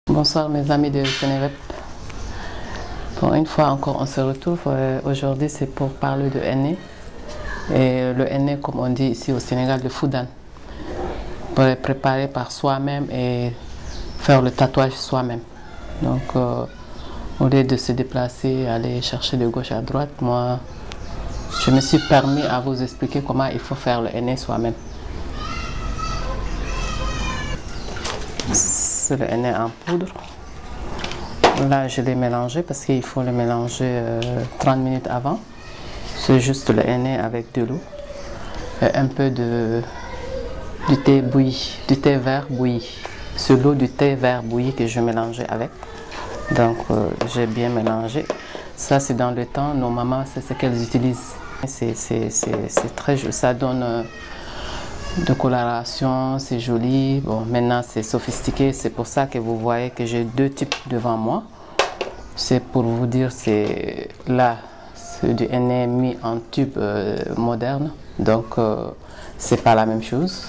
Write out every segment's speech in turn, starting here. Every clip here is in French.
Bonsoir mes amis de Sénéweb. Bon, une fois encore on se retrouve. Aujourd'hui c'est pour parler de henné. Et le henné, comme on dit ici au Sénégal, le foudan. Pour le préparer par soi-même et faire le tatouage soi-même. Donc au lieu de se déplacer, aller chercher de gauche à droite, moi je me suis permis à vous expliquer comment il faut faire le henné soi-même. C'est le henné en poudre. Là, je l'ai mélangé parce qu'il faut le mélanger 30 minutes avant. C'est juste le henné avec de l'eau et un peu du thé bouilli, du thé vert bouilli. C'est l'eau du thé vert bouilli que je mélangeais avec. Donc, j'ai bien mélangé. Ça, c'est dans le temps, nos mamans, c'est ce qu'elles utilisent. C'est très joli. Ça donne de coloration, c'est joli. Bon, maintenant c'est sophistiqué, c'est pour ça que vous voyez que j'ai deux types devant moi. C'est pour vous dire, c'est là, c'est du henné mis en tube moderne, donc c'est pas la même chose.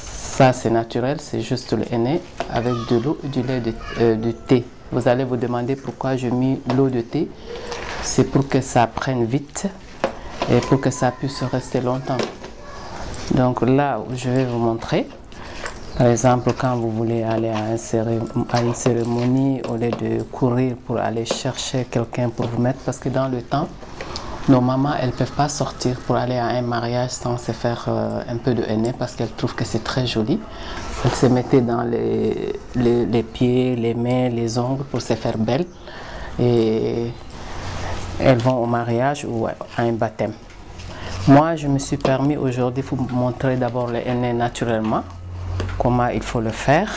Ça c'est naturel, c'est juste le henné avec de l'eau et du lait de thé. Vous allez vous demander pourquoi j'ai mis l'eau de thé. C'est pour que ça prenne vite et pour que ça puisse rester longtemps. Donc là, je vais vous montrer. Par exemple, quand vous voulez aller à une cérémonie, au lieu de courir pour aller chercher quelqu'un pour vous mettre, parce que dans le temps, nos mamans, elles ne peuvent pas sortir pour aller à un mariage sans se faire un peu de henné parce qu'elles trouvent que c'est très joli. Elles se mettaient dans les pieds, les mains, les ongles pour se faire belles. Et elles vont au mariage ou à un baptême. Moi, je me suis permis aujourd'hui de vous montrer d'abord le henné naturellement, comment il faut le faire.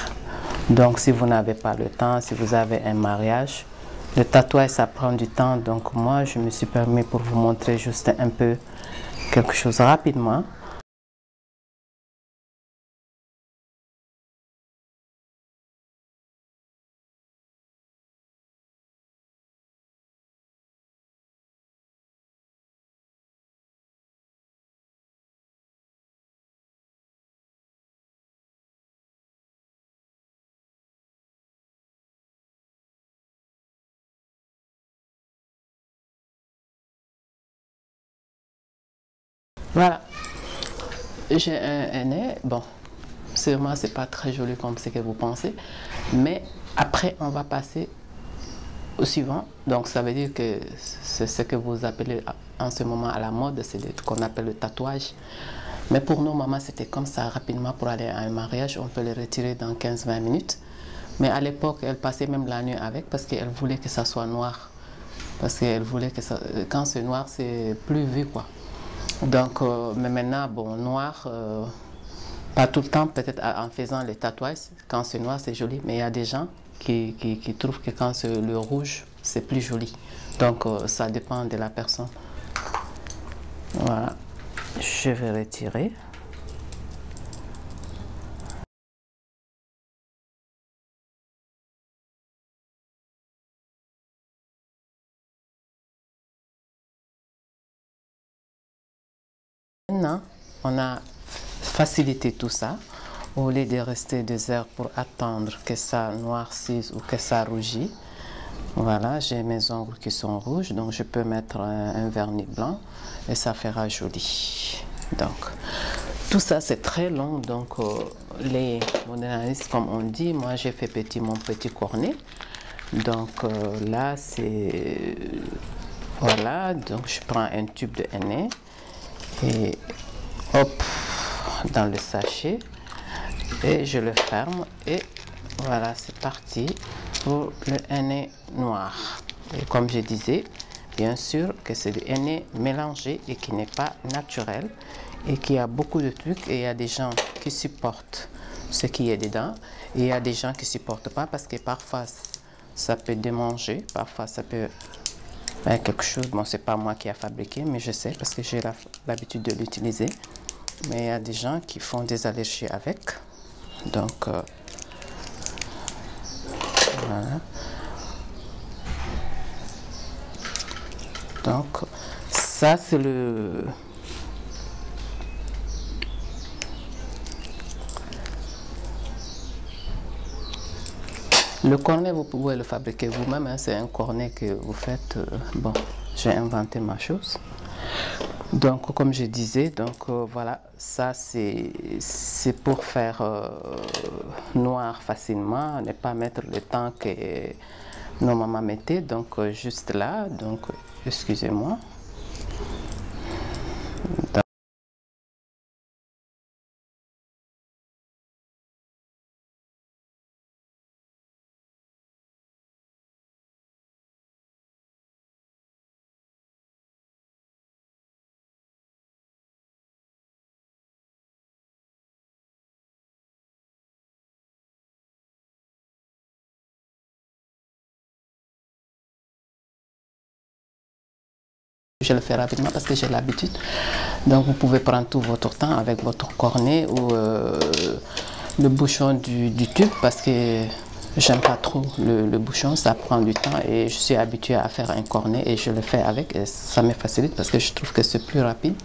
Donc, si vous n'avez pas le temps, si vous avez un mariage, le tatouage, ça prend du temps. Donc, moi, je me suis permis pour vous montrer juste un peu quelque chose rapidement. Voilà, j'ai un henné. Bon, sûrement, c'est pas très joli comme ce que vous pensez, mais après, on va passer au suivant. Donc ça veut dire que c'est ce que vous appelez en ce moment à la mode, c'est ce qu'on appelle le tatouage. Mais pour nous, maman, c'était comme ça, rapidement pour aller à un mariage, on peut le retirer dans 15-20 minutes. Mais à l'époque, elle passait même la nuit avec parce qu'elle voulait que ça soit noir. Parce qu'elle voulait que ça, quand c'est noir, c'est plus vu quoi. Donc, mais maintenant, bon, noir, pas tout le temps, peut-être en faisant les tatouages, quand c'est noir, c'est joli, mais il y a des gens qui trouvent que quand c'est le rouge, c'est plus joli. Donc, ça dépend de la personne. Voilà, je vais retirer. Maintenant, on a facilité tout ça. Au lieu de rester des heures pour attendre que ça noircisse ou que ça rougit. Voilà, j'ai mes ongles qui sont rouges, donc je peux mettre un vernis blanc et ça fera joli. Donc, tout ça c'est très long, donc les modélistes, comme on dit, moi j'ai fait mon petit cornet. Donc là c'est, voilà, donc je prends un tube de henné et hop, dans le sachet. Et je le ferme et voilà, c'est parti pour le henné noir. Et comme je disais, bien sûr que c'est du henné mélangé et qui n'est pas naturel et qui a beaucoup de trucs, et il y a des gens qui supportent ce qui est dedans et il y a des gens qui ne supportent pas parce que parfois ça peut démanger, parfois ça peut faire quelque chose. Bon, c'est pas moi qui a fabriqué, mais je sais parce que j'ai l'habitude de l'utiliser. Mais il y a des gens qui font des allergies avec. Donc, voilà. Donc, ça c'est le... Le cornet, vous pouvez le fabriquer vous-même, hein, c'est un cornet que vous faites. Bon, j'ai inventé ma chose. Donc, comme je disais, donc voilà, ça c'est pour faire noir facilement, ne pas mettre le temps que nos mamans mettaient. Donc, juste là, donc, excusez-moi. Je le fais rapidement parce que j'ai l'habitude. Donc vous pouvez prendre tout votre temps avec votre cornet ou le bouchon du tube parce que j'aime pas trop le bouchon, ça prend du temps et je suis habituée à faire un cornet et je le fais avec et ça me facilite parce que je trouve que c'est plus rapide.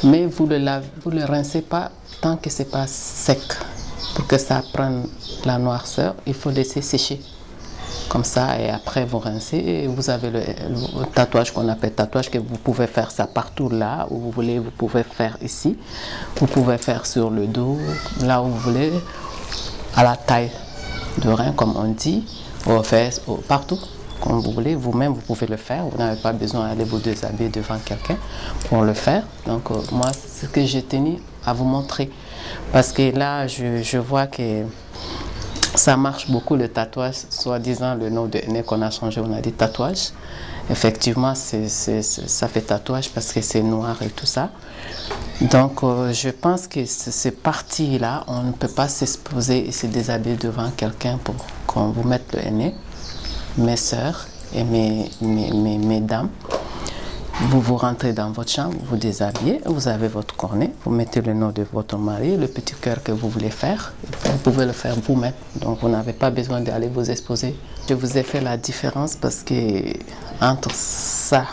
Mais vous le rincez pas tant que c'est pas sec. Pour que ça prenne la noirceur, il faut laisser sécher. Comme ça, et après vous rincez et vous avez le tatouage qu'on appelle tatouage, que vous pouvez faire ça partout là où vous voulez, vous pouvez faire ici, vous pouvez faire sur le dos, là où vous voulez, à la taille de rein comme on dit, aux fesses, partout, comme vous voulez, vous-même vous pouvez le faire, vous n'avez pas besoin d'aller vous déshabiller devant quelqu'un pour le faire. Donc moi, c'est ce que j'ai tenu à vous montrer, parce que là, je vois que ça marche beaucoup le tatouage, soi-disant le nom de Henné qu'on a changé, on a dit tatouage. Effectivement, ça fait tatouage parce que c'est noir et tout ça. Donc, je pense que ces parties-là, on ne peut pas s'exposer et se déshabiller devant quelqu'un pour qu'on vous mette le Henné. Mes soeurs et mes dames, vous rentrez dans votre chambre, vous déshabillez, vous avez votre cornet, vous mettez le nom de votre mari, le petit cœur que vous voulez faire, vous pouvez le faire vous-même. Donc vous n'avez pas besoin d'aller vous exposer. Je vous ai fait la différence parce que entre ça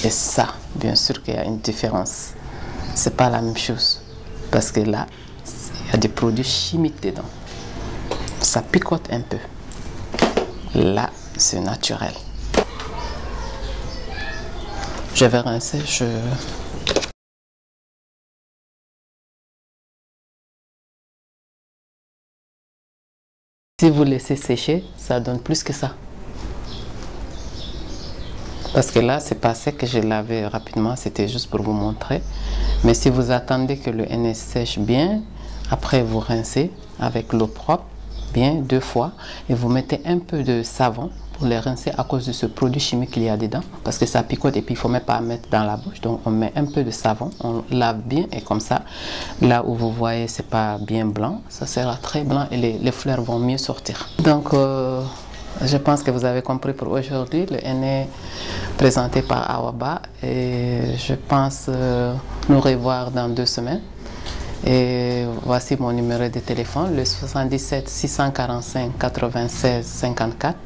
et ça, bien sûr qu'il y a une différence. C'est pas la même chose parce que là, il y a des produits chimiques dedans. Ça picote un peu. Là, c'est naturel. Je vais rincer, Si vous laissez sécher, ça donne plus que ça. Parce que là, c'est pas sec que je lavais rapidement, c'était juste pour vous montrer. Mais si vous attendez que le Henné sèche bien, après vous rincez avec l'eau propre, bien 2 fois, et vous mettez un peu de savon pour les rincer à cause de ce produit chimique qu'il y a dedans, parce que ça picote et puis il ne faut même pas mettre dans la bouche. Donc on met un peu de savon, on lave bien et comme ça, là où vous voyez c'est pas bien blanc, ça sera très blanc et les fleurs vont mieux sortir. Donc je pense que vous avez compris pour aujourd'hui le Henné présenté par Awaba et je pense nous revoir dans 2 semaines. Et voici mon numéro de téléphone, le 77 645 96 54.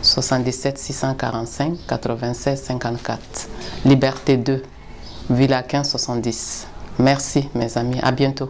77 645 96 54. Liberté 2, Villa 15 70. Merci mes amis, à bientôt.